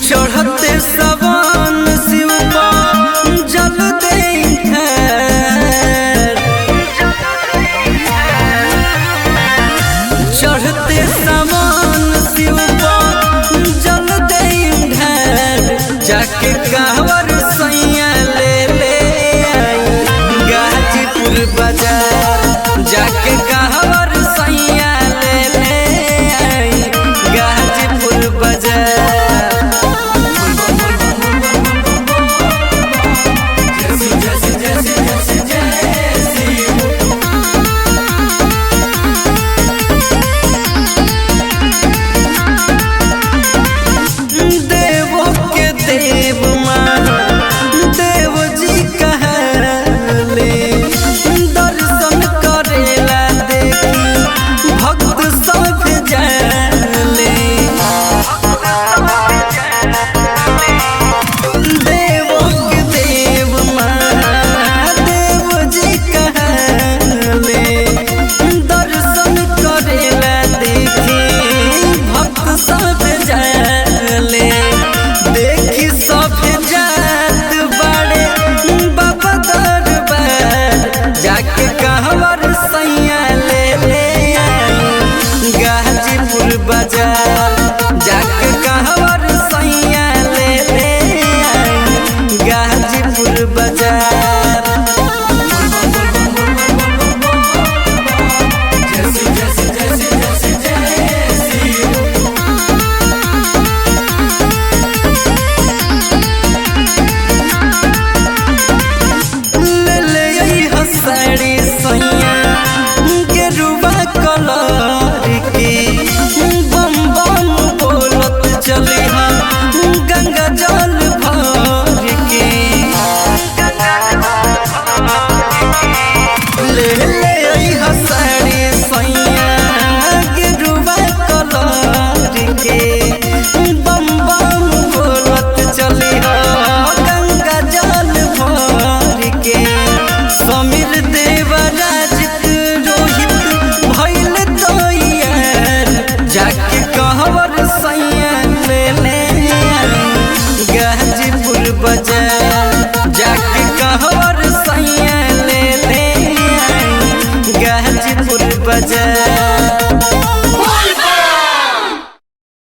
चढ़ते सवन शिव जल दे चढ़ते सवन शिव जल दे जाके कहवर सैया ले आई गाजीपुर बाजार जाके कहवर सैया ले आई गाजीपुर बाजार। बाजार जाके कहवर सैया ले आई गाजीपुर बाजार। ले आई हसाड़ी सैया गेरुआ कलर की चली गंगा जल भर के ले आई हसाड़ी सैया गेरुआ कलर के बम बम बोलत चली गंगा जल भर के। समीर देवराज रोहित भइल तैयार जाके कहवर सैया गाजीपुर बाजार जाके कहवर सैया ले आई गाजीपुर बाजार।